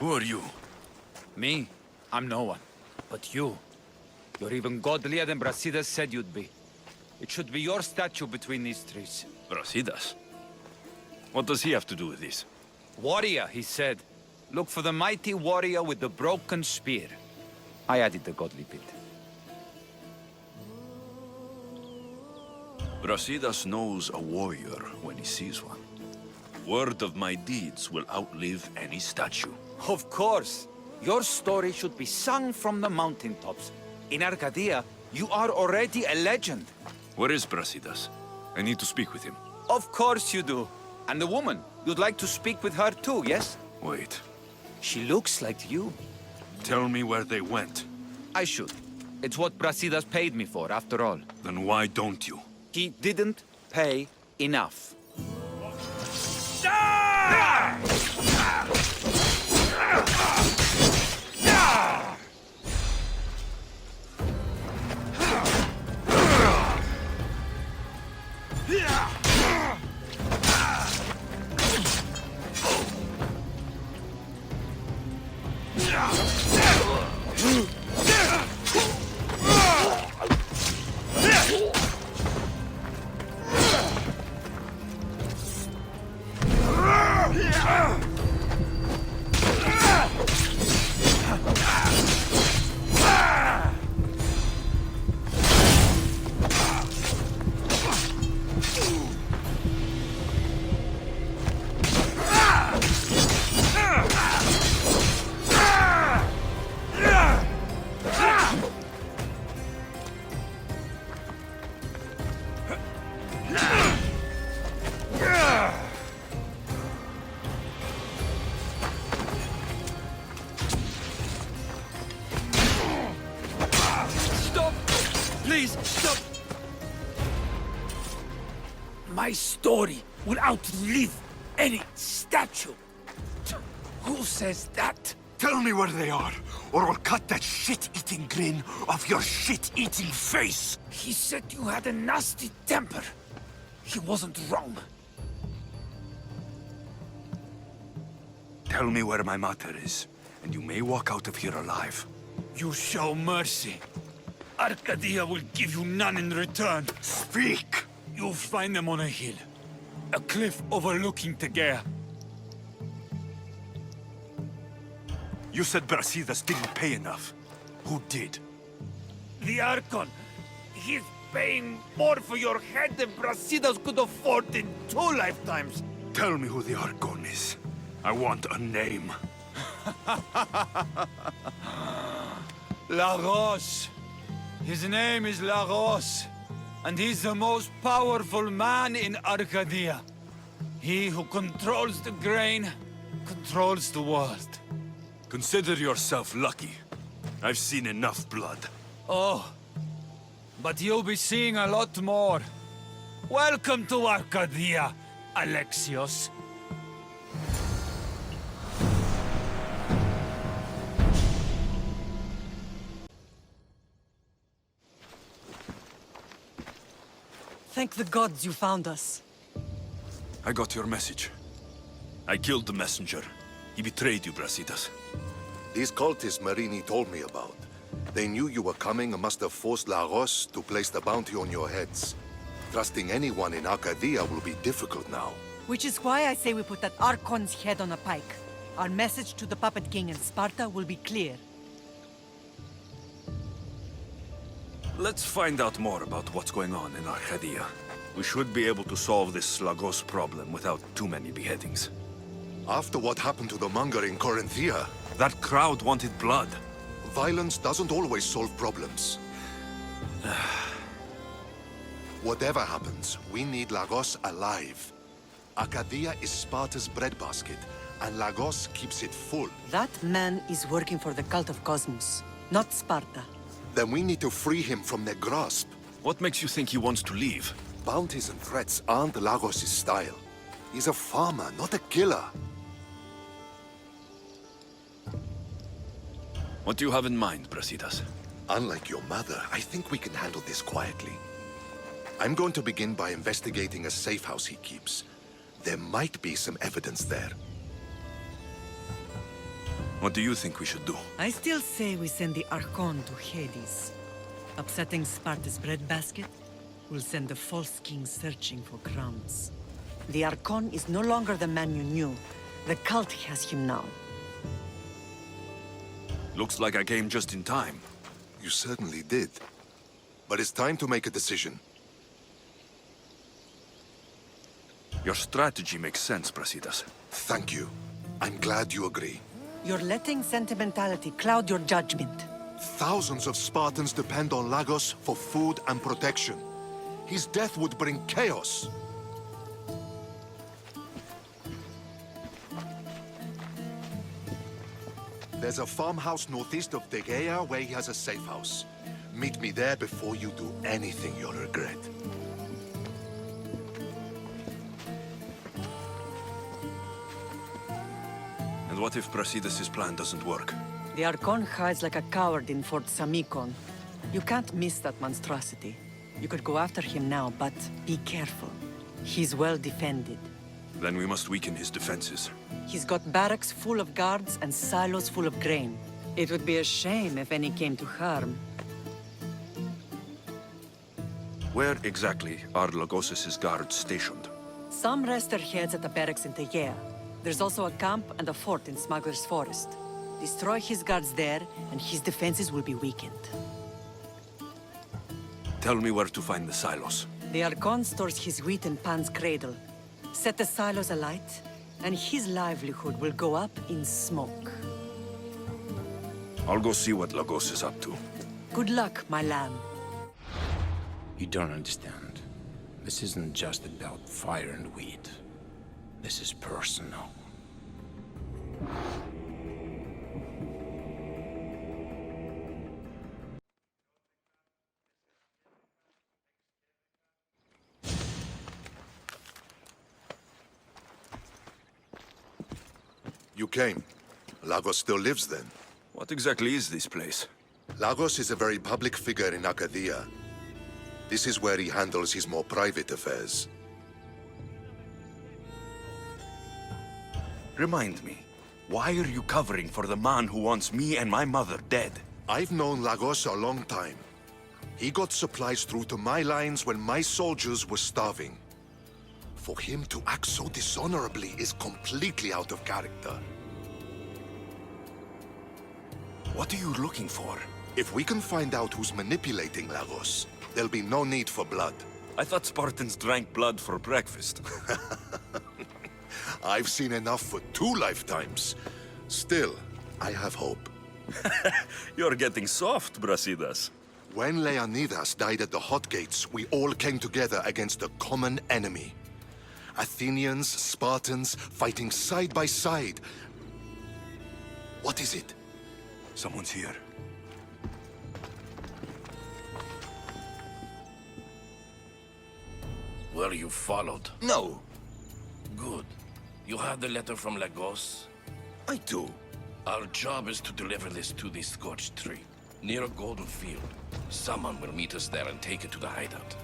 Who are you? Me? I'm no one. But you. You're even godlier than Brasidas said you'd be. It should be your statue between these trees. Brasidas? What does he have to do with this? Warrior, he said. Look for the mighty warrior with the broken spear. I added the godly bit. Brasidas knows a warrior when he sees one. Word of my deeds will outlive any statue. Of course. Your story should be sung from the mountaintops. In Arcadia, you are already a legend. Where is Brasidas? I need to speak with him. Of course you do. And the woman, you'd like to speak with her too, yes? Wait. She looks like you. Tell me where they went. I should. It's what Brasidas paid me for, after all. Then why don't you? He didn't pay enough. Please, stop! My story will outlive any statue. Who says that? Tell me where they are, or I'll cut that shit-eating grin off your shit-eating face! He said you had a nasty temper. He wasn't wrong. Tell me where my mother is, and you may walk out of here alive. You show mercy. Arcadia will give you none in return. Speak! You'll find them on a hill. A cliff overlooking Tegea. You said Brasidas didn't pay enough. Who did? The Archon. He's paying more for your head than Brasidas could afford in 2 lifetimes. Tell me who the Archon is. I want a name. Lagos. His name is Lagos, and he's the most powerful man in Arcadia. He who controls the grain, controls the world. Consider yourself lucky. I've seen enough blood. Oh, but you'll be seeing a lot more. Welcome to Arcadia, Alexios. Thank the gods you found us. I got your message. I killed the messenger. He betrayed you, Brasidas. These cultists Marini told me about. They knew you were coming and must have forced Lagos to place the bounty on your heads. Trusting anyone in Arcadia will be difficult now. Which is why I say we put that Archon's head on a pike. Our message to the Puppet King in Sparta will be clear. Let's find out more about what's going on in Arcadia. We should be able to solve this Lagos problem without too many beheadings. After what happened to the monger in Corinthia, That crowd wanted blood. violence doesn't always solve problems. Whatever happens, we need Lagos alive. Arcadia is Sparta's breadbasket, and Lagos keeps it full. That man is working for the cult of Cosmos, not Sparta. Then we need to free him from their grasp. What makes you think he wants to leave? Bounties and threats aren't Lagos' style. He's a farmer, not a killer. What do you have in mind, Brasidas? Unlike your mother, I think we can handle this quietly. I'm going to begin by investigating a safe house he keeps. There might be some evidence there. What do you think we should do? I still say we send the Archon to Hades. Upsetting Sparta's breadbasket will send the false king searching for crumbs. The Archon is no longer the man you knew. The cult has him now. Looks like I came just in time. You certainly did. But it's time to make a decision. Your strategy makes sense, Brasidas. Thank you. I'm glad you agree. You're letting sentimentality cloud your judgment. Thousands of Spartans depend on Lagos for food and protection. His death would bring chaos. There's a farmhouse northeast of Tegea where he has a safe house. Meet me there before you do anything you'll regret. And what if Brasidas' plan doesn't work? The Archon hides like a coward in Fort Samikon. You can't miss that monstrosity. You could go after him now, but be careful. He's well defended. Then we must weaken his defenses. He's got barracks full of guards and silos full of grain. It would be a shame if any came to harm. Where exactly are Lagos' guards stationed? Some rest their heads at the barracks in Tegea. There's also a camp and a fort in Smuggler's Forest. Destroy his guards there, and his defenses will be weakened. Tell me where to find the silos. The Archon stores his wheat in Pan's cradle. Set the silos alight, and his livelihood will go up in smoke. I'll go see what Lagos is up to. Good luck, my lamb. You don't understand. This isn't just about fire and weed. This is personal. You came. Lagos still lives then? What exactly is this place? Lagos is a very public figure in Arcadia. This is where he handles his more private affairs. Remind me, why are you covering for the man who wants me and my mother dead? I've known Lagos a long time. He got supplies through to my lines when my soldiers were starving. For him to act so dishonorably is completely out of character. What are you looking for? If we can find out who's manipulating Lagos, there'll be no need for blood. I thought Spartans drank blood for breakfast. I've seen enough for 2 lifetimes. Still, I have hope. You're getting soft, Brasidas. When Leonidas died at the Hot Gates, we all came together against a common enemy. Athenians, Spartans, fighting side by side. What is it? Someone's here. Were you followed? No, Good. You have the letter from Lagos? I do. Our job is to deliver this to the scorched tree, near a golden field. Someone will meet us there and take it to the hideout.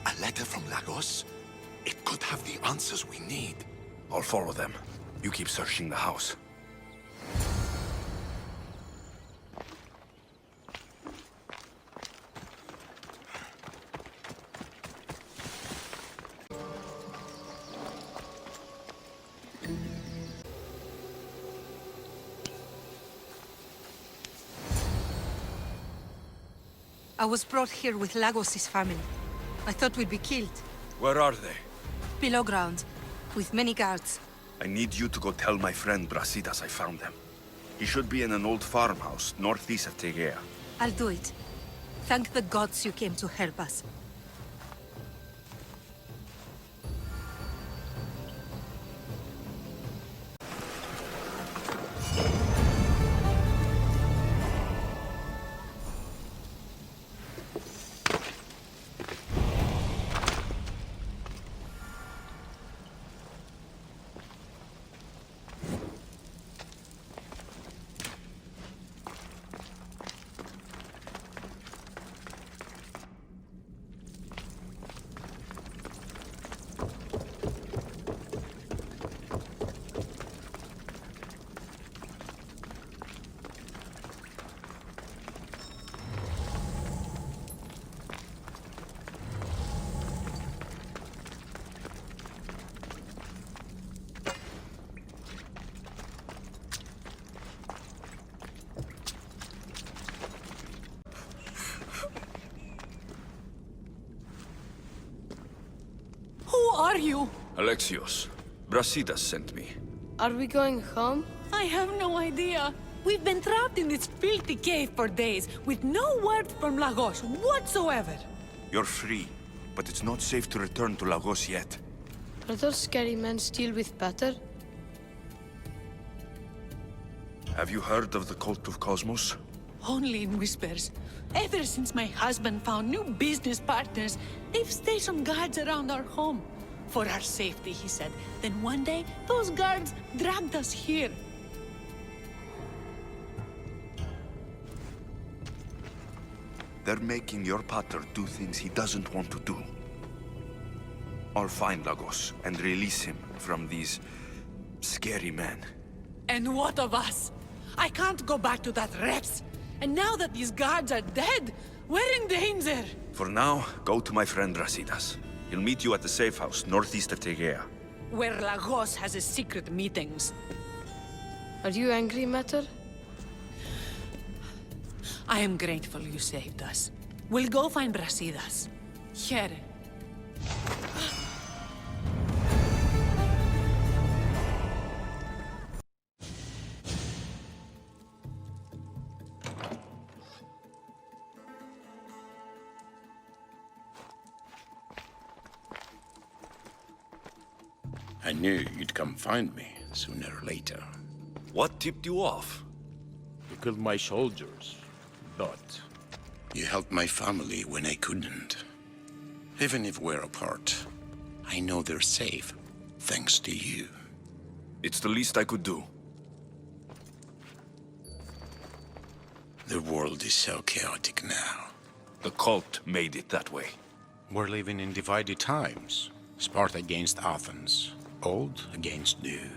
A letter from Lagos? It could have the answers we need. I'll follow them. You keep searching the house. I was brought here with Lagos' family. I thought we'd be killed. Where are they? Below ground, with many guards. I need you to go tell my friend Brasidas I found them. He should be in an old farmhouse northeast of Tegea. I'll do it. Thank the gods you came to help us. are you? Alexios, Brasidas sent me. Are we going home? I have no idea. We've been trapped in this filthy cave for days, with no word from Lagos whatsoever. You're free, but it's not safe to return to Lagos yet. Are those scary men still with Peter? Have you heard of the Cult of Cosmos? Only in whispers. Ever since my husband found new business partners, they've stationed guards around our home. For our safety, he said. Then one day, those guards dragged us here. They're making your pater do things he doesn't want to do. I'll find Lagos and release him from these scary men. And what of us? I can't go back to that Reps. And now that these guards are dead, we're in danger. For now, go to my friend Brasidas. He'll meet you at the safe house northeast of Tegea. Where Lagos has his secret meetings. Are you angry, Mater? I am grateful you saved us. We'll go find Brasidas. Here. I knew you'd come find me sooner or later. What tipped you off? You killed my soldiers, but you helped my family when I couldn't. Even if we're apart, I know they're safe, thanks to you. It's the least I could do. The world is so chaotic now. The cult made it that way. We're living in divided times. Sparta against Athens. Old against new.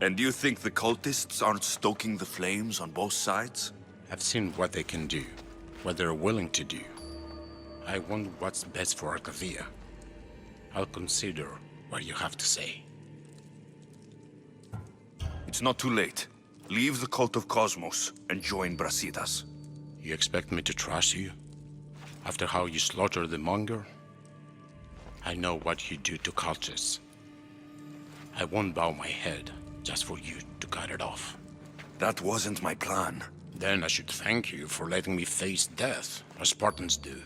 And do you think the cultists aren't stoking the flames on both sides? I've seen what they can do, what they're willing to do. I want what's best for Arcadia. I'll consider what you have to say. It's not too late. Leave the Cult of Cosmos and join Brasidas. You expect me to trust you? After how you slaughtered the monger? I know what you do to cultists. I won't bow my head just for you to cut it off. That wasn't my plan. Then I should thank you for letting me face death, as Spartans do.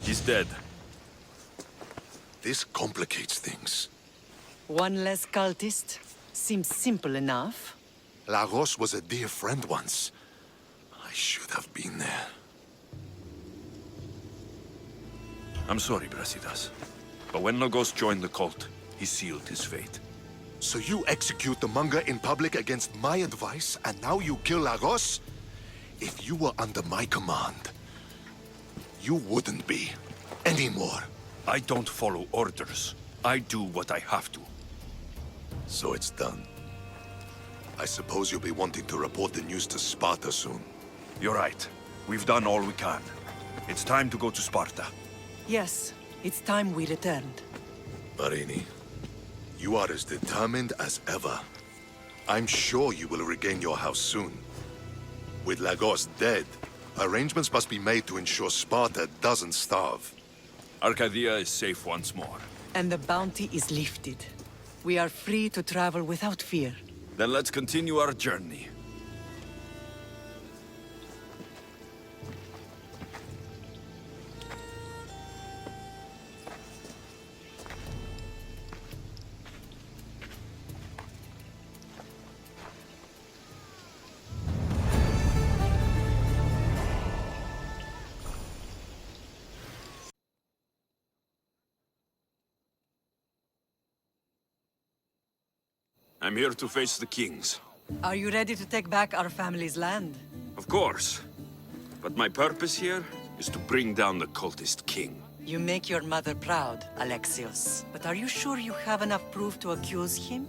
He's dead. This complicates things. One less cultist? Seems simple enough. Lagos was a dear friend once. I should have been there. I'm sorry, Brasidas. But when Lagos joined the cult, he sealed his fate. So you execute the monger in public against my advice, and now you kill Lagos? If you were under my command, you wouldn't be anymore. I don't follow orders. I do what I have to. So it's done. I suppose you'll be wanting to report the news to Sparta soon. You're right. We've done all we can. It's time to go to Sparta. Yes, it's time we returned. Marini, you are as determined as ever. I'm sure you will regain your house soon. With Lagos dead, arrangements must be made to ensure Sparta doesn't starve. Arcadia is safe once more. And the bounty is lifted. We are free to travel without fear. Then let's continue our journey. I'm here to face the kings. Are you ready to take back our family's land? Of course. But my purpose here is to bring down the cultist king. You make your mother proud, Alexios. But are you sure you have enough proof to accuse him?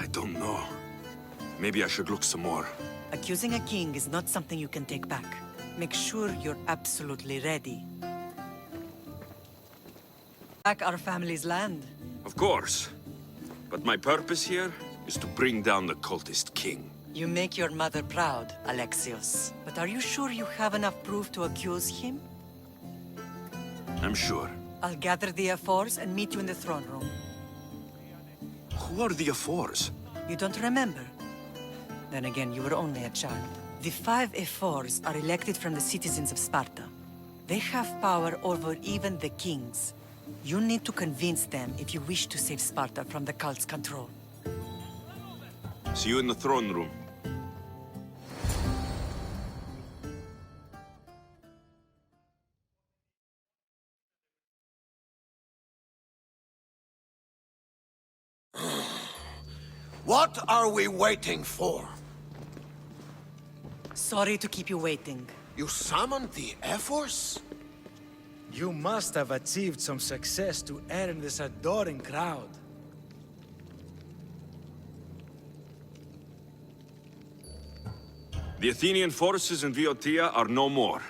I don't know. Maybe I should look some more. Accusing a king is not something you can take back. Make sure you're absolutely ready. Back our family's land. Of course. But my purpose here is to bring down the cultist king. You make your mother proud, Alexios. But are you sure you have enough proof to accuse him? I'm sure. I'll gather the F4s and meet you in the throne room. Who are the F4s? You don't remember? Then again, you were only a child. The 5 F4s are elected from the citizens of Sparta. They have power over even the kings. You need to convince them if you wish to save Sparta from the cult's control. See you in the throne room. What are we waiting for? Sorry to keep you waiting. You summoned the F-Force? You must have achieved some success to earn this adoring crowd. The Athenian forces in Viotia are no more.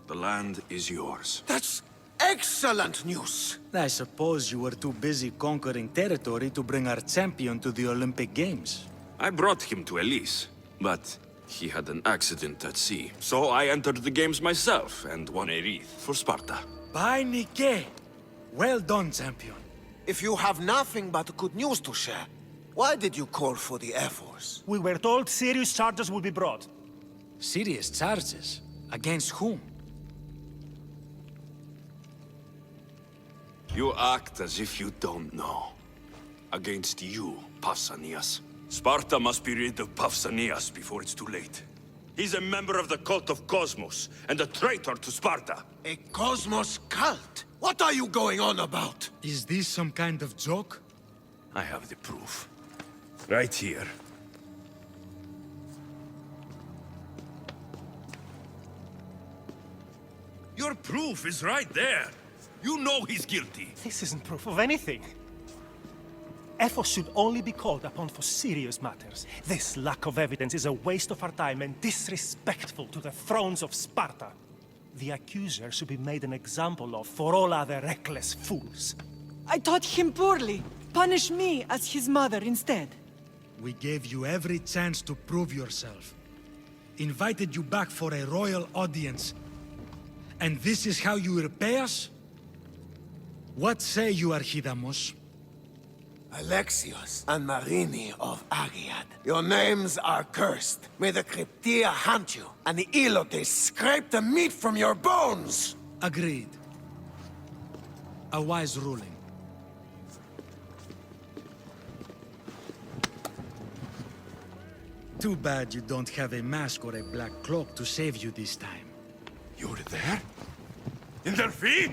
The land is yours. That's excellent news! I suppose you were too busy conquering territory to bring our champion to the Olympic Games. I brought him to Elise, but he had an accident at sea. So I entered the games myself and won a wreath for Sparta. By Nike! Well done, champion. If you have nothing but good news to share, why did you call for the F-Force? We were told serious charges would be brought. Serious charges? Against whom? You act as if you don't know. Against you, Pausanias. Sparta must be rid of Pausanias before it's too late. He's a member of the cult of Cosmos, and a traitor to Sparta. A Cosmos cult? What are you going on about? Is this some kind of joke? I have the proof. Right here. Your proof is right there. You know he's guilty. This isn't proof of anything. Ephos should only be called upon for serious matters. This lack of evidence is a waste of our time and disrespectful to the thrones of Sparta. The accuser should be made an example of for all other reckless fools. I taught him poorly. Punish me as his mother instead. We gave you every chance to prove yourself. Invited you back for a royal audience. And this is how you repay us? What say you, Archidamos? Alexios and Marini of Agiad, your names are cursed. May the Cryptia hunt you, and the Ilotes scrape the meat from your bones! Agreed. A wise ruling. Too bad you don't have a mask or a black cloak to save you this time. You were there? In their feet?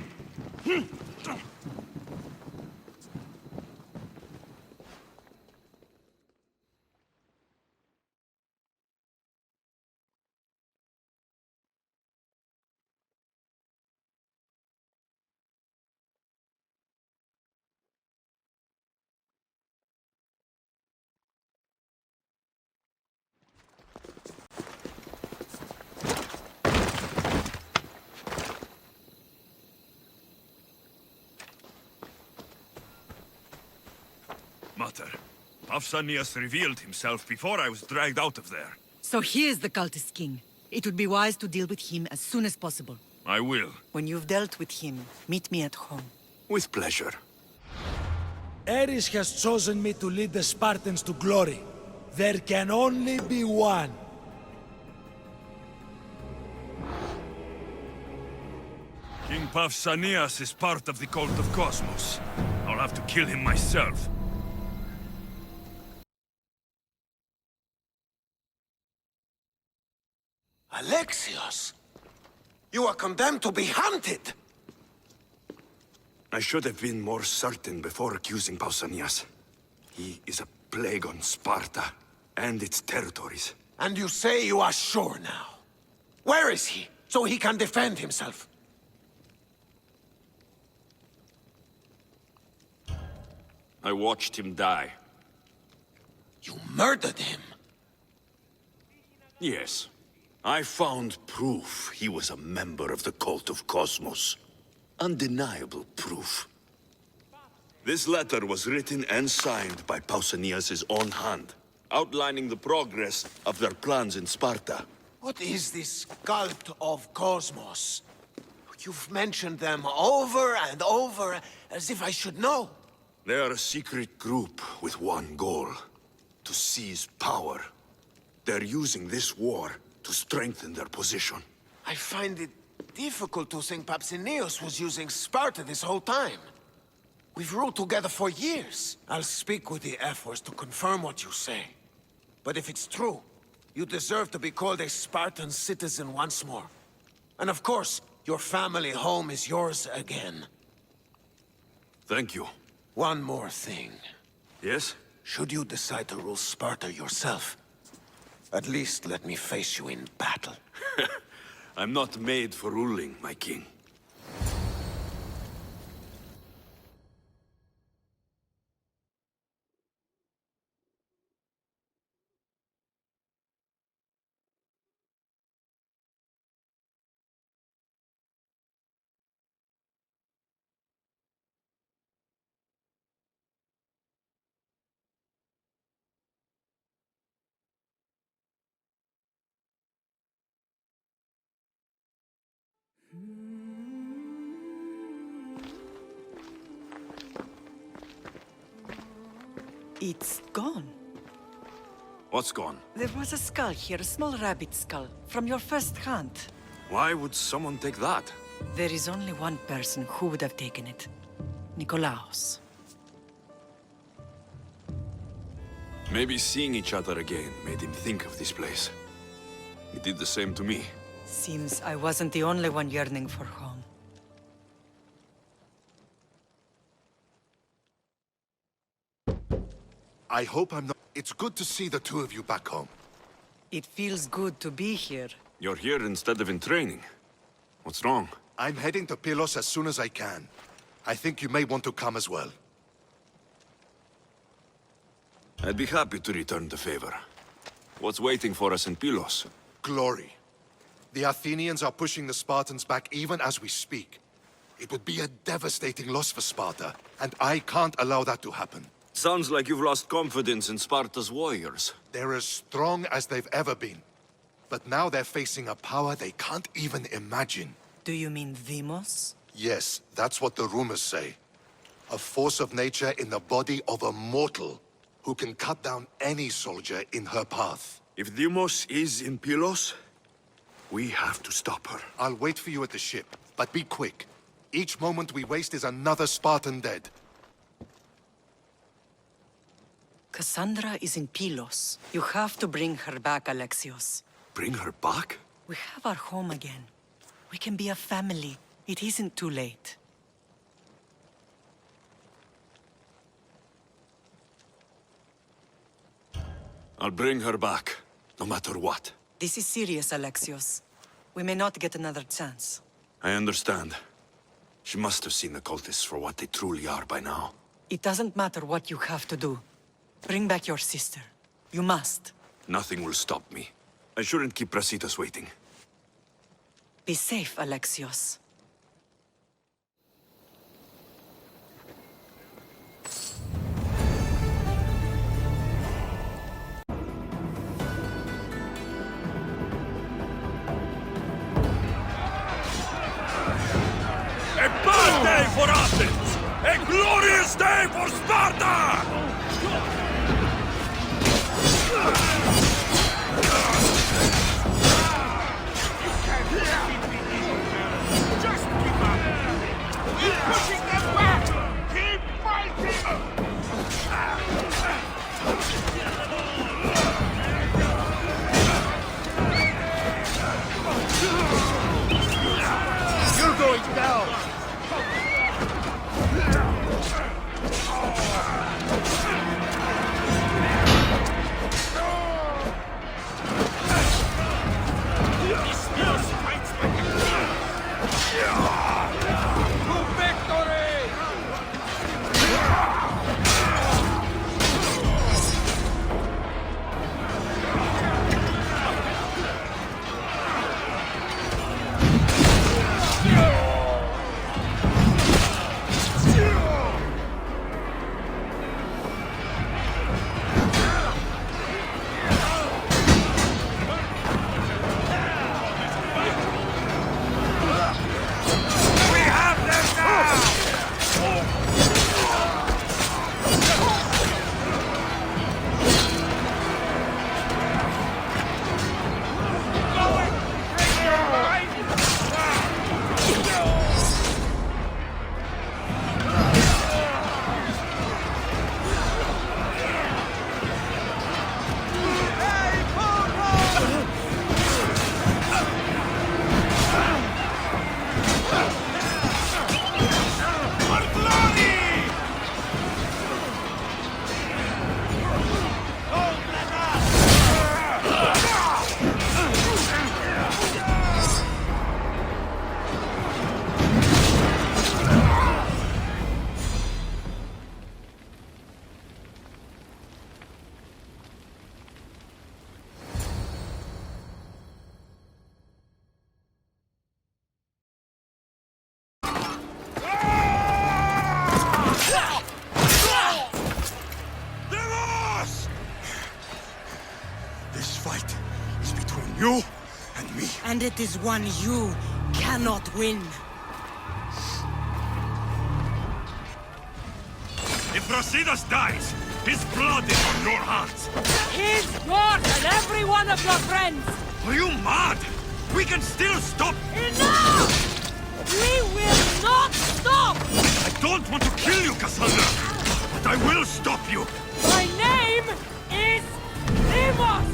Mater, Pausanias revealed himself before I was dragged out of there. So he is the cultist king. It would be wise to deal with him as soon as possible. I will. When you've dealt with him, meet me at home. With pleasure. Ares has chosen me to lead the Spartans to glory. There can only be one. King Pausanias is part of the cult of Cosmos. I'll have to kill him myself. Alexios! You are condemned to be hunted! I should have been more certain before accusing Pausanias. He is a plague on Sparta and its territories. And you say you are sure now? Where is he, so he can defend himself? I watched him die. You murdered him? Yes. I found proof he was a member of the cult of Cosmos. Undeniable proof. This letter was written and signed by Pausanias' own hand, outlining the progress of their plans in Sparta. What is this cult of Cosmos? You've mentioned them over and over, as if I should know. They are a secret group with one goal: to seize power. They're using this war to strengthen their position. I find it difficult to think Pausanias was using Sparta this whole time. We've ruled together for years. I'll speak with the Ephors to confirm what you say. But if it's true, you deserve to be called a Spartan citizen once more. And of course, your family home is yours again. Thank you. One more thing. Yes? Should you decide to rule Sparta yourself, at least let me face you in battle. I'm not made for ruling, my king. It's gone. What's gone? There was a skull here, a small rabbit skull, from your first hunt. Why would someone take that? There is only one person who would have taken it. Nikolaos. Maybe seeing each other again made him think of this place. He did the same to me. Seems I wasn't the only one yearning for home. I hope I'm not... It's good to see the two of you back home. It feels good to be here. You're here instead of in training. What's wrong? I'm heading to Pylos as soon as I can. I think you may want to come as well. I'd be happy to return the favor. What's waiting for us in Pylos? Glory. The Athenians are pushing the Spartans back even as we speak. It would be a devastating loss for Sparta, and I can't allow that to happen. Sounds like you've lost confidence in Sparta's warriors. They're as strong as they've ever been. But now they're facing a power they can't even imagine. Do you mean Deimos? Yes, that's what the rumors say. A force of nature in the body of a mortal who can cut down any soldier in her path. If Deimos is in Pylos, we have to stop her. I'll wait for you at the ship, but be quick. Each moment we waste is another Spartan dead. Cassandra is in Pylos. You have to bring her back, Alexios. Bring her back? We have our home again. We can be a family. It isn't too late. I'll bring her back, no matter what. This is serious, Alexios. We may not get another chance. I understand. She must have seen the cultists for what they truly are by now. It doesn't matter what you have to do. Bring back your sister. You must. Nothing will stop me. I shouldn't keep Brasitas waiting. Be safe, Alexios. A bad day for Athens! A glorious day for Sparta! You and me. And it is one you cannot win. If Brasidas dies, his blood is on your hands. His, yours, and every one of your friends! Are you mad? We can still stop. Enough! We will not stop! I don't want to kill you, Cassandra, but I will stop you. My name is Amos!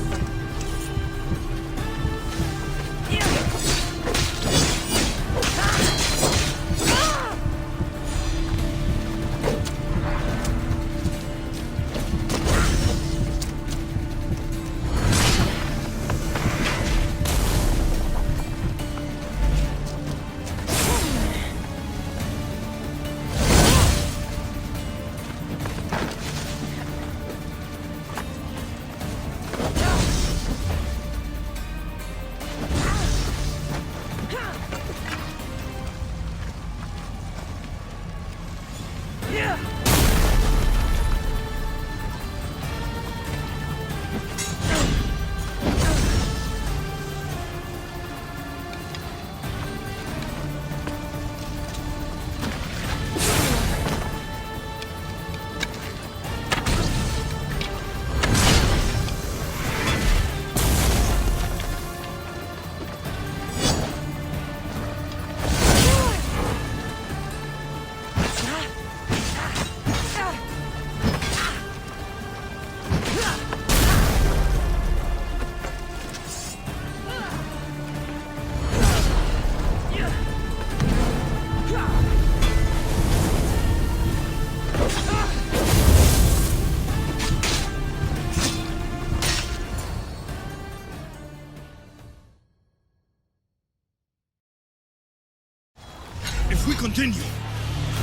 If we continue,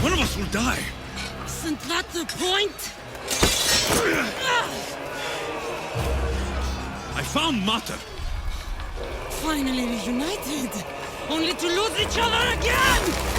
one of us will die. Isn't that the point? I found Mater. Finally reunited, only to lose each other again!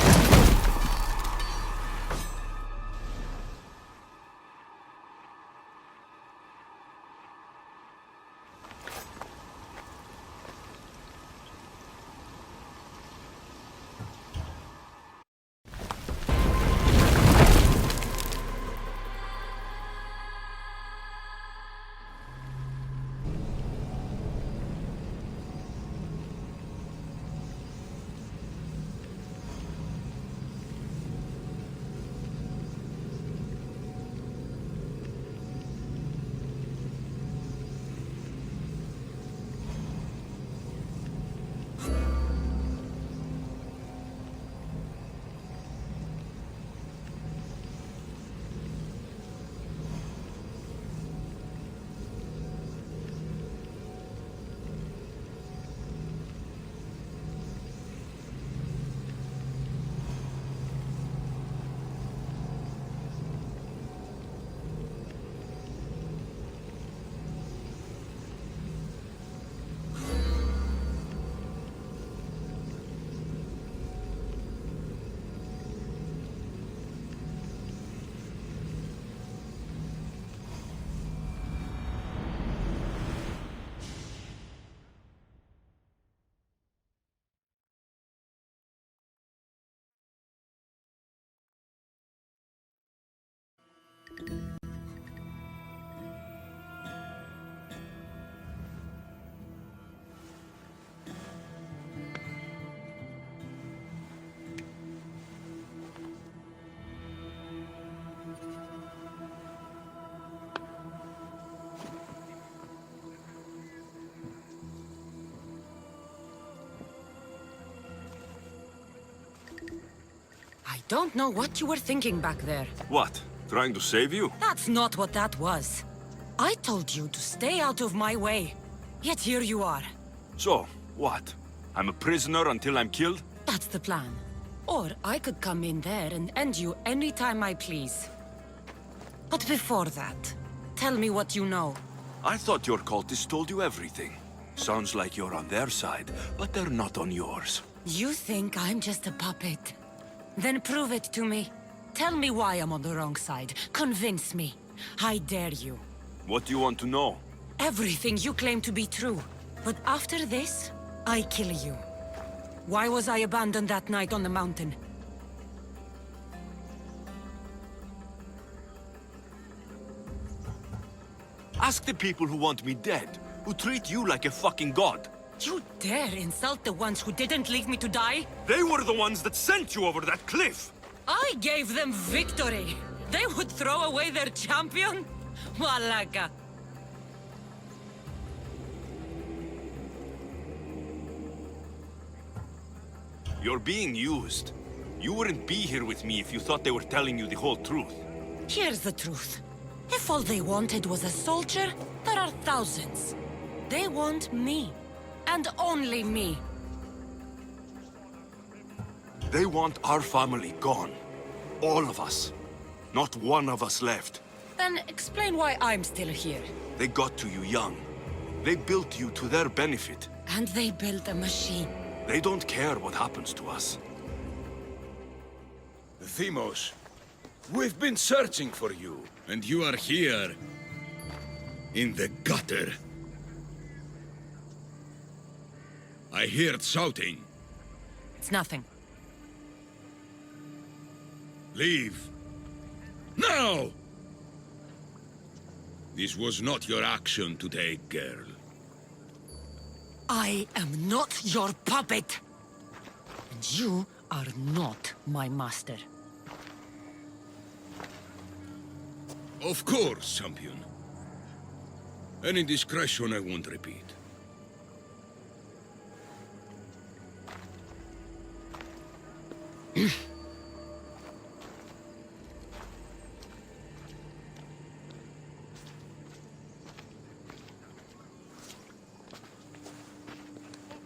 I don't know what you were thinking back there. What? Trying to save you? That's not what that was. I told you to stay out of my way. Yet here you are. So, what? I'm a prisoner until I'm killed? That's the plan. Or I could come in there and end you anytime I please. But before that, tell me what you know. I thought your cultists told you everything. Sounds like you're on their side, but they're not on yours. You think I'm just a puppet? Then prove it to me. Tell me why I'm on the wrong side. Convince me. I dare you. What do you want to know? Everything you claim to be true. But after this, I kill you. Why was I abandoned that night on the mountain? Ask the people who want me dead, who treat you like a fucking god. You dare insult the ones who didn't leave me to die? They were the ones that sent you over that cliff! I gave them victory! They would throw away their champion? Malaka! You're being used. You wouldn't be here with me if you thought they were telling you the whole truth. Here's the truth. If all they wanted was a soldier, there are thousands. They want me. And only me. They want our family gone. All of us. Not one of us left. Then explain why I'm still here. They got to you young. They built you to their benefit. And they built a machine. They don't care what happens to us. Themos, we've been searching for you, and you are here. In the gutter. I heard shouting. It's nothing. Leave. Now! This was not your action to take, girl. I am not your puppet. And you are not my master. Of course, champion. Any indiscretion I won't repeat.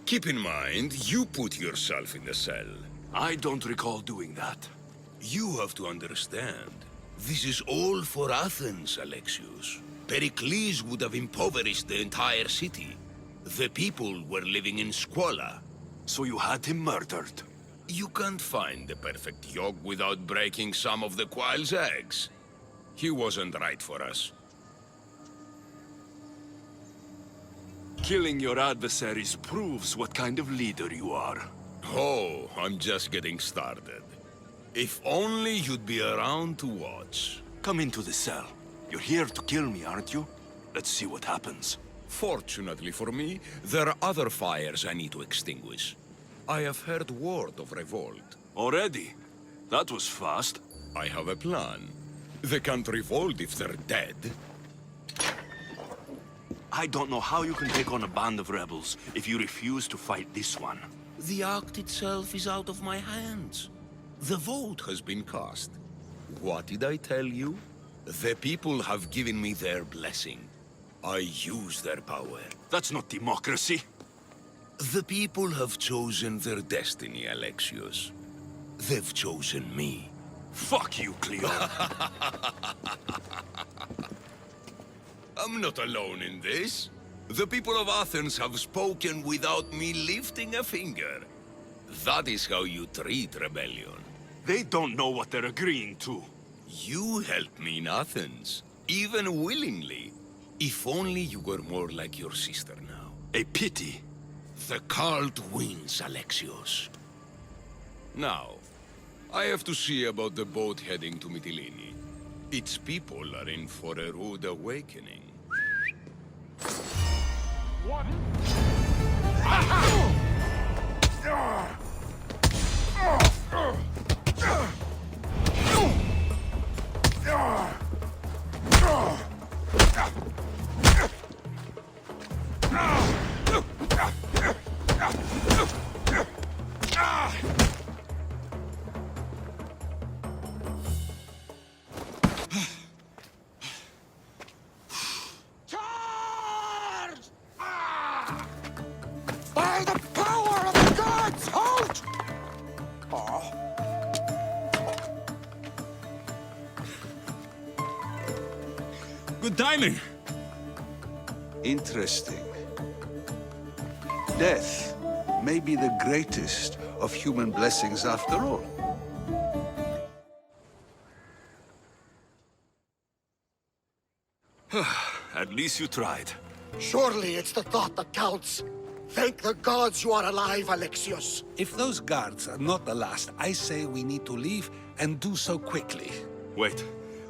Keep in mind, you put yourself in the cell. I don't recall doing that. You have to understand. This is all for Athens, Alexios. Pericles would have impoverished the entire city. The people were living in squalor. So you had him murdered? You can't find the perfect yolk without breaking some of the quail's eggs. He wasn't right for us. Killing your adversaries proves what kind of leader you are. Oh, I'm just getting started. If only you'd be around to watch. Come into the cell. You're here to kill me, aren't you? Let's see what happens. Fortunately for me, there are other fires I need to extinguish. I have heard word of revolt. Already? That was fast. I have a plan. They can't revolt if they're dead. I don't know how you can take on a band of rebels if you refuse to fight this one. The act itself is out of my hands. The vote has been cast. What did I tell you? The people have given me their blessing. I use their power. That's not democracy. The people have chosen their destiny, Alexios. They've chosen me. Fuck you, Cleo. I'm not alone in this. The people of Athens have spoken without me lifting a finger. That is how you treat rebellion. They don't know what they're agreeing to. You helped me in Athens, even willingly. If only you were more like your sister now. A pity. The cult wins, Alexios. Now, I have to see about the boat heading to Mytilene. Its people are in for a rude awakening. What? By the power of the gods, halt! Good timing. Interesting. Death may be the greatest of human blessings after all. At least you tried. Surely it's the thought that counts. Thank the gods you are alive, Alexios. If those guards are not the last, I say we need to leave and do so quickly. Wait,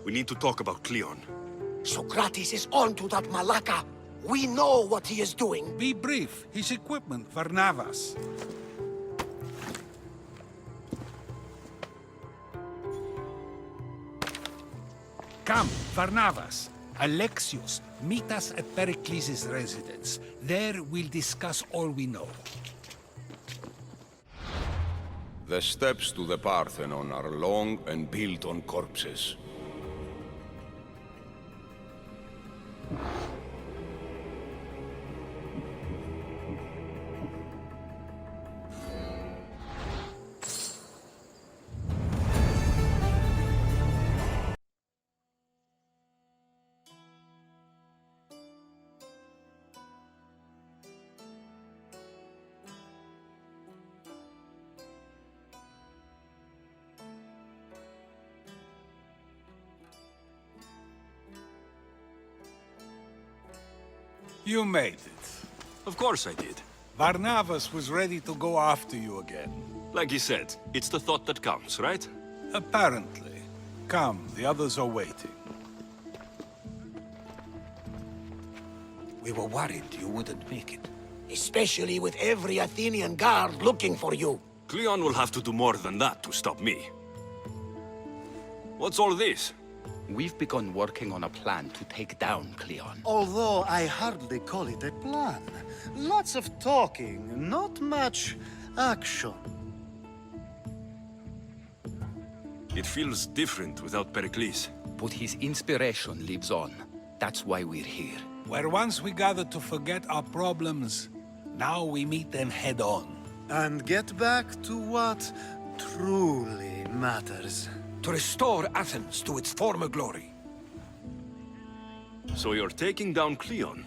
we need to talk about Cleon. Socrates is on to that Malaka. We know what he is doing. Be brief. His equipment, Varnavas. Come, Varnavas. Alexios, meet us at Pericles' residence. There we'll discuss all we know. The steps to the Parthenon are long and built on corpses. You made it. Of course I did. Varnavas was ready to go after you again. Like he said, it's the thought that counts, right? Apparently. Come, the others are waiting. We were worried you wouldn't make it. Especially with every Athenian guard looking for you. Cleon will have to do more than that to stop me. What's all this? We've begun working on a plan to take down Cleon. Although I hardly call it a plan. Lots of talking, not much action. It feels different without Pericles. But his inspiration lives on. That's why we're here. Where once we gathered to forget our problems, now we meet them head on. And get back to what truly matters. To restore Athens to its former glory. So you're taking down Cleon?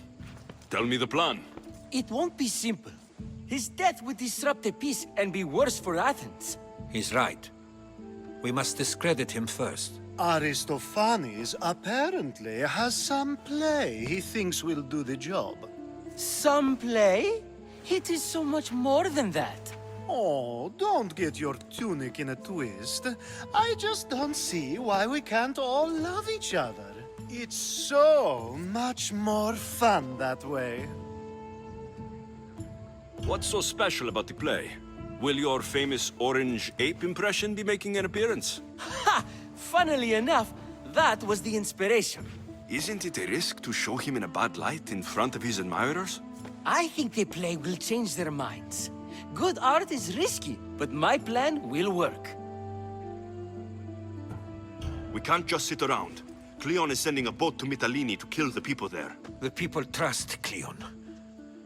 Tell me the plan. It won't be simple. His death would disrupt the peace and be worse for Athens. He's right. We must discredit him first. Aristophanes apparently has some play he thinks will do the job. Some play? It is so much more than that. Oh, don't get your tunic in a twist. I just don't see why we can't all love each other. It's so much more fun that way. What's so special about the play? Will your famous orange ape impression be making an appearance? Ha! Funnily enough, that was the inspiration. Isn't it a risk to show him in a bad light in front of his admirers? I think the play will change their minds. Good art is risky, but my plan will work. We can't just sit around. Cleon is sending a boat to Mytilene to kill the people there. The people trust Cleon.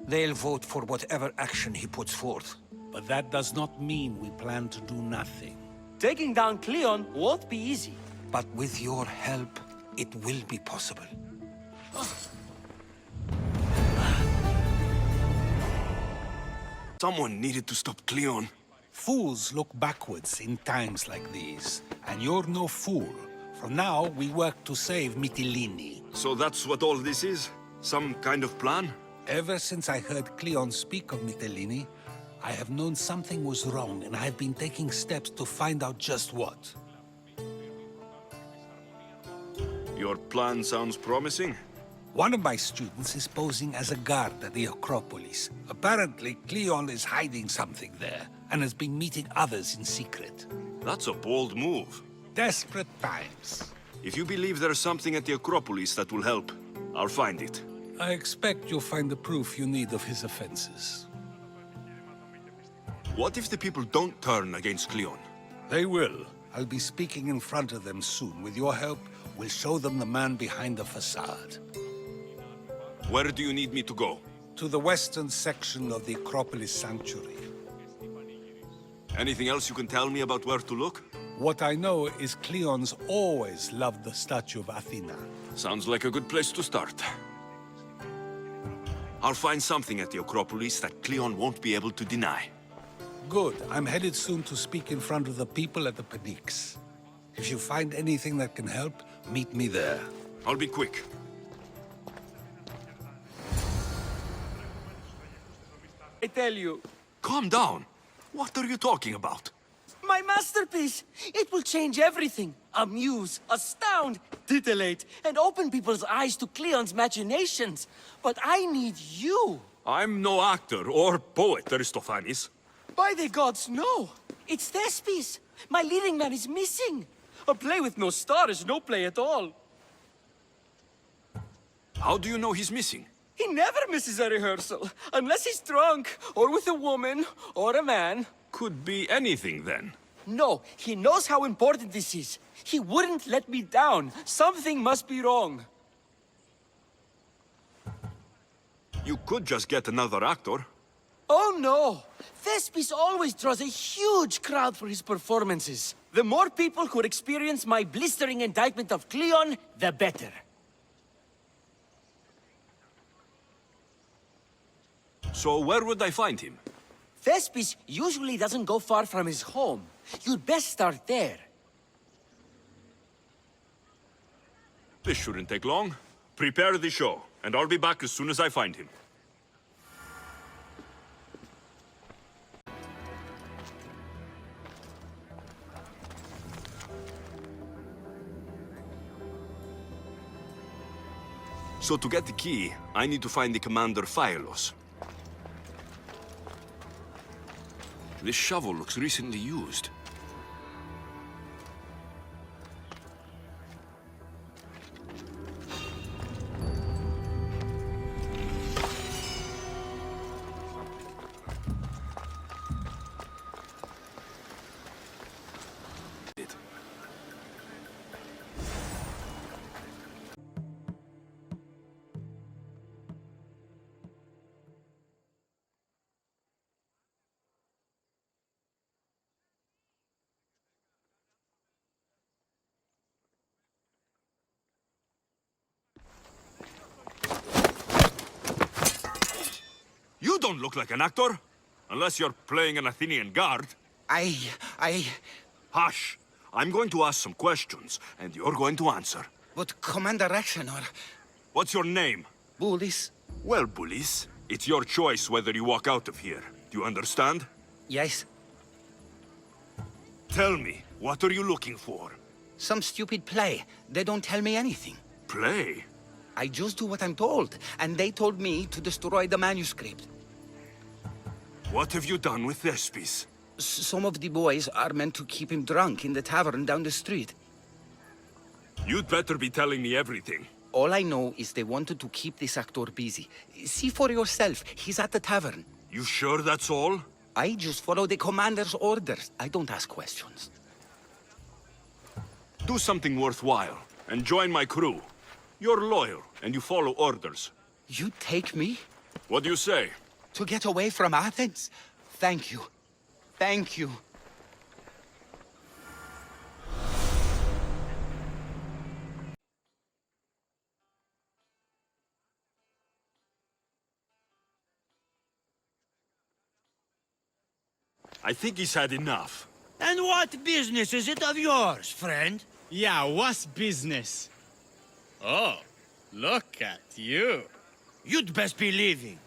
They'll vote for whatever action he puts forth. But that does not mean we plan to do nothing. Taking down Cleon won't be easy. But with your help, it will be possible. Someone needed to stop Cleon. Fools look backwards in times like these. And you're no fool. From now, we work to save Mytilene. So that's what all this is? Some kind of plan? Ever since I heard Cleon speak of Mytilene, I have known something was wrong, and I have been taking steps to find out just what. Your plan sounds promising. One of my students is posing as a guard at the Acropolis. Apparently, Cleon is hiding something there, and has been meeting others in secret. That's a bold move. Desperate times. If you believe there's something at the Acropolis that will help, I'll find it. I expect you'll find the proof you need of his offenses. What if the people don't turn against Cleon? They will. I'll be speaking in front of them soon. With your help, we'll show them the man behind the facade. Where do you need me to go? To the western section of the Acropolis Sanctuary. Anything else you can tell me about where to look? What I know is Cleon's always loved the statue of Athena. Sounds like a good place to start. I'll find something at the Acropolis that Cleon won't be able to deny. Good. I'm headed soon to speak in front of the people at the Pnyx. If you find anything that can help, meet me there. I'll be quick. I tell you. Calm down. What are you talking about? My masterpiece! It will change everything. Amuse, astound, titillate, and open people's eyes to Cleon's machinations. But I need you. I'm no actor or poet, Aristophanes. By the gods, no! It's Thespis! My leading man is missing! A play with no star is no play at all. How do you know he's missing? He never misses a rehearsal, unless he's drunk, or with a woman, or a man. Could be anything, then. No, he knows how important this is. He wouldn't let me down. Something must be wrong. You could just get another actor. Oh no! Thespis always draws a huge crowd for his performances. The more people who experience my blistering indictment of Cleon, the better. So where would I find him? Thespis usually doesn't go far from his home. You'd best start there. This shouldn't take long. Prepare the show, and I'll be back as soon as I find him. So to get the key, I need to find the commander Phylos. This shovel looks recently used. You don't look like an actor. Unless you're playing an Athenian guard. Hush! I'm going to ask some questions, and you're going to answer. But Commander Raxenor... What's your name? Bullis. Well, Bullis, it's your choice whether you walk out of here. Do you understand? Yes. Tell me, what are you looking for? Some stupid play. They don't tell me anything. Play? I just do what I'm told, and they told me to destroy the manuscript. What have you done with Thespis? Some of the boys are meant to keep him drunk in the tavern down the street. You'd better be telling me everything. All I know is they wanted to keep this actor busy. See for yourself, he's at the tavern. You sure that's all? I just follow the commander's orders. I don't ask questions. Do something worthwhile, and join my crew. You're loyal, and you follow orders. You take me? What do you say? To get away from Athens? Thank you. Thank you. I think he's had enough. And what business is it of yours, friend? Yeah, what's business? Oh, look at you. You'd best be leaving.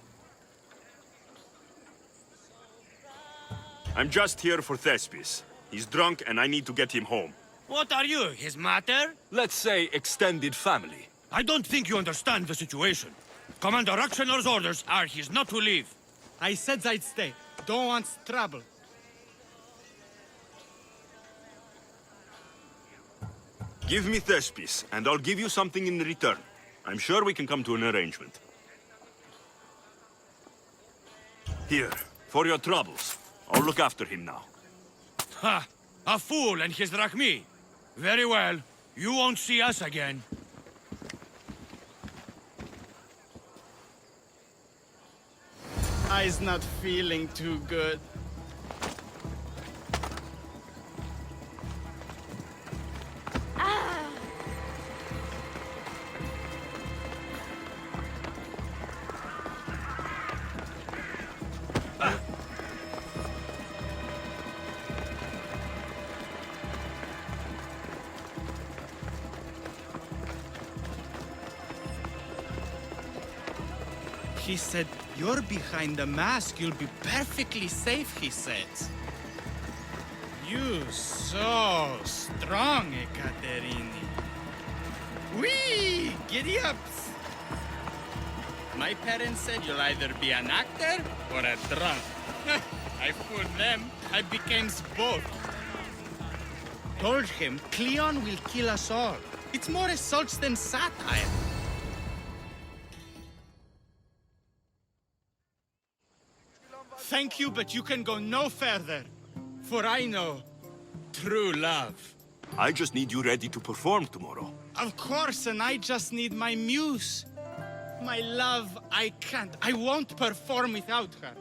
I'm just here for Thespis. He's drunk and I need to get him home. What are you, his mater? Let's say extended family. I don't think you understand the situation. Commander Raxenor's orders are he's not to leave. I said I'd stay. Don't want trouble. Give me Thespis, and I'll give you something in return. I'm sure we can come to an arrangement. Here, for your troubles. I'll look after him now. Ha! A fool and his drachmi. Very well. You won't see us again. I's not feeling too good. He said, you're behind the mask, you'll be perfectly safe, he says. You so strong, Ekaterini. Whee! Giddy ups! My parents said you'll either be an actor or a drunk. I fooled them. I became both. Told him Cleon will kill us all. It's more assaults than satire. Thank you, but you can go no further. For I know true love. I just need you ready to perform tomorrow. Of course, and I just need my muse. My love, I can't. I won't perform without her.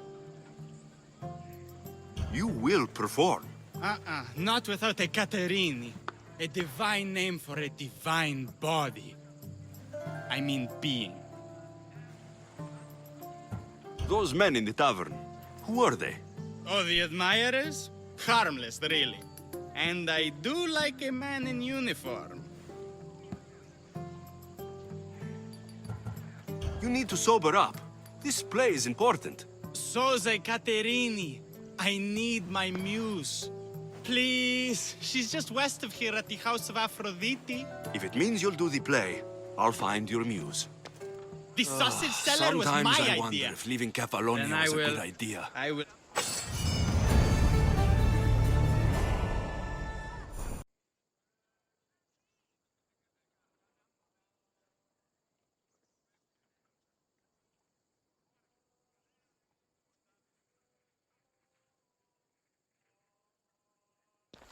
You will perform. Not without a Caterini. A divine name for a divine body. I mean being. Those men in the tavern, who are they? Oh, the admirers? Harmless, really. And I do like a man in uniform. You need to sober up. This play is important. Soze Caterini. I need my muse. Please. She's just west of here at the House of Aphrodite. If it means you'll do the play, I'll find your muse. The sausage seller was my Sometimes I idea. wonder if leaving Kefalonia Then was I a good will- idea. I will...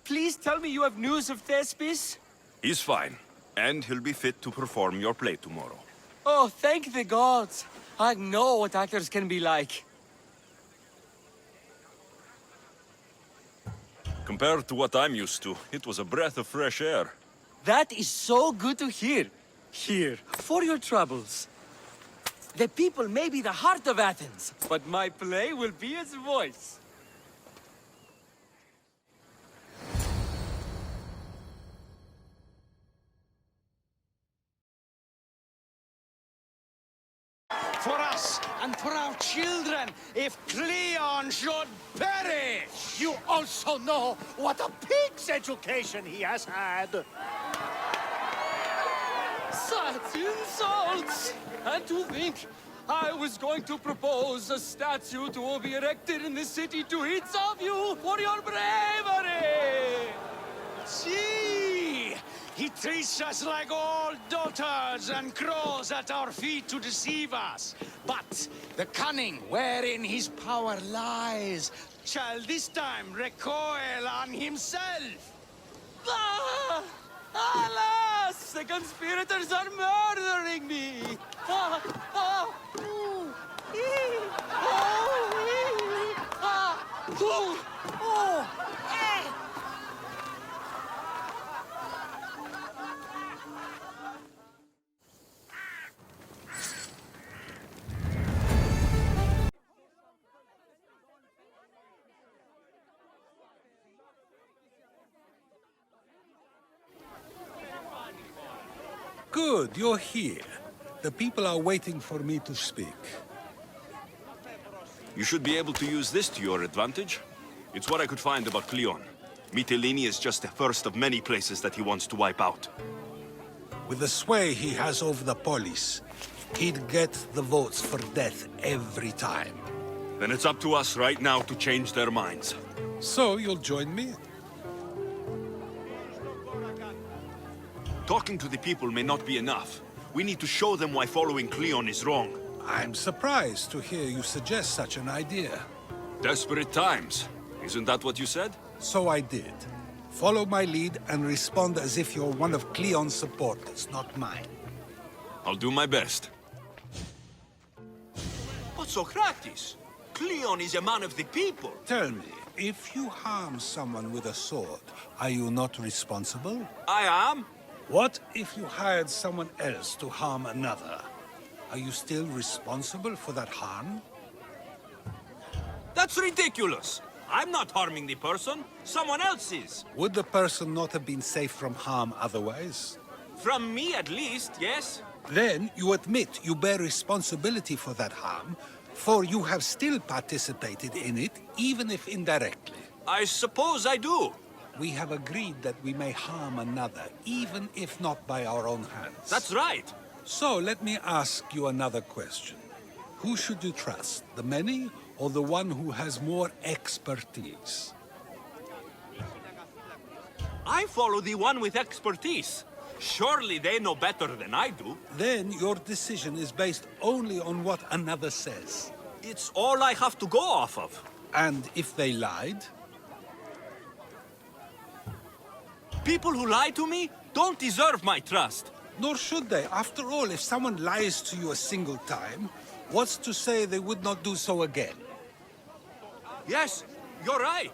Please tell me you have news of Thespis? He's fine, and he'll be fit to perform your play tomorrow. Oh, thank the gods. I know what actors can be like. Compared to what I'm used to, it was a breath of fresh air. That is so good to hear. Here, for your troubles. The people may be the heart of Athens, but my play will be its voice. For us and for our children, if Cleon should perish! You also know what a pig's education he has had. Such insults! And to think I was going to propose a statue to be erected in the city to each of you for your bravery! See! He treats us like old dotards and crawls at our feet to deceive us. But the cunning wherein his power lies shall this time recoil on himself. Ah! Alas! The conspirators are murdering me! Ah! Ah! Ooh! Ee! Oh! Ee! Ah! Ooh! Oh! Eh! Good, you're here. The people are waiting for me to speak. You should be able to use this to your advantage. It's what I could find about Cleon. Mytilene is just the first of many places that he wants to wipe out. With the sway he has over the police, he'd get the votes for death every time. Then it's up to us right now to change their minds. So you'll join me? Talking to the people may not be enough. We need to show them why following Cleon is wrong. I'm surprised to hear you suggest such an idea. Desperate times. Isn't that what you said? So I did. Follow my lead and respond as if you're one of Cleon's supporters, not mine. I'll do my best. But Socrates, Cleon is a man of the people. Tell me, if you harm someone with a sword, are you not responsible? I am. What if you hired someone else to harm another? Are you still responsible for that harm? That's ridiculous. I'm not harming the person. Someone else is. Would the person not have been safe from harm otherwise? From me, at least, yes? Then you admit you bear responsibility for that harm, for you have still participated in it, even if indirectly. I suppose I do. We have agreed that we may harm another, even if not by our own hands. That's right. So let me ask you another question. Who should you trust, the many or the one who has more expertise? I follow the one with expertise. Surely they know better than I do. Then your decision is based only on what another says. It's all I have to go off of. And if they lied? People who lie to me don't deserve my trust. Nor should they. After all, if someone lies to you a single time, what's to say they would not do so again? Yes, you're right.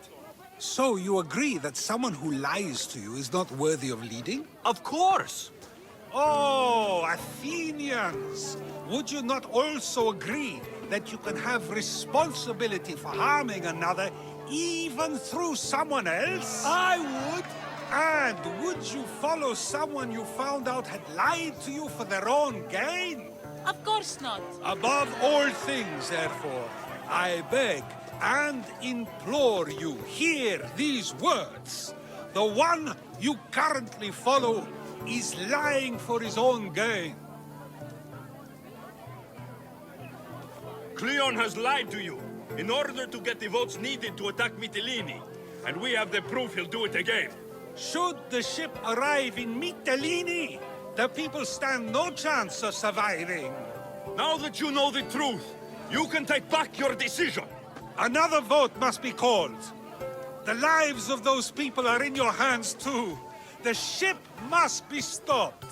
So you agree that someone who lies to you is not worthy of leading? Of course. Oh, Athenians! Would you not also agree that you can have responsibility for harming another even through someone else? I would. And would you follow someone you found out had lied to you for their own gain? Of course not. Above all things, therefore, I beg and implore you, hear these words. The one you currently follow is lying for his own gain. Cleon has lied to you in order to get the votes needed to attack Mytilene. And we have the proof he'll do it again. Should the ship arrive in Mytilene, the people stand no chance of surviving. Now that you know the truth, you can take back your decision. Another vote must be called. The lives of those people are in your hands too. The ship must be stopped.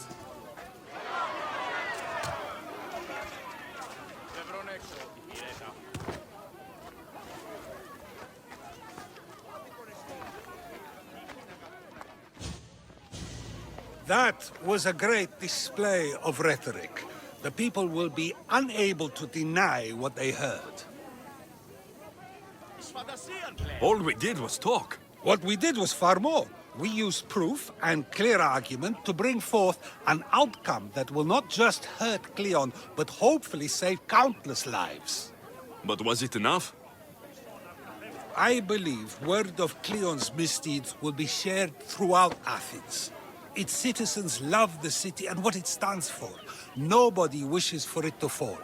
That was a great display of rhetoric. The people will be unable to deny what they heard. All we did was talk. What we did was far more. We used proof and clear argument to bring forth an outcome that will not just hurt Cleon, but hopefully save countless lives. But was it enough? I believe word of Cleon's misdeeds will be shared throughout Athens. Its citizens love the city and what it stands for. Nobody wishes for it to fall.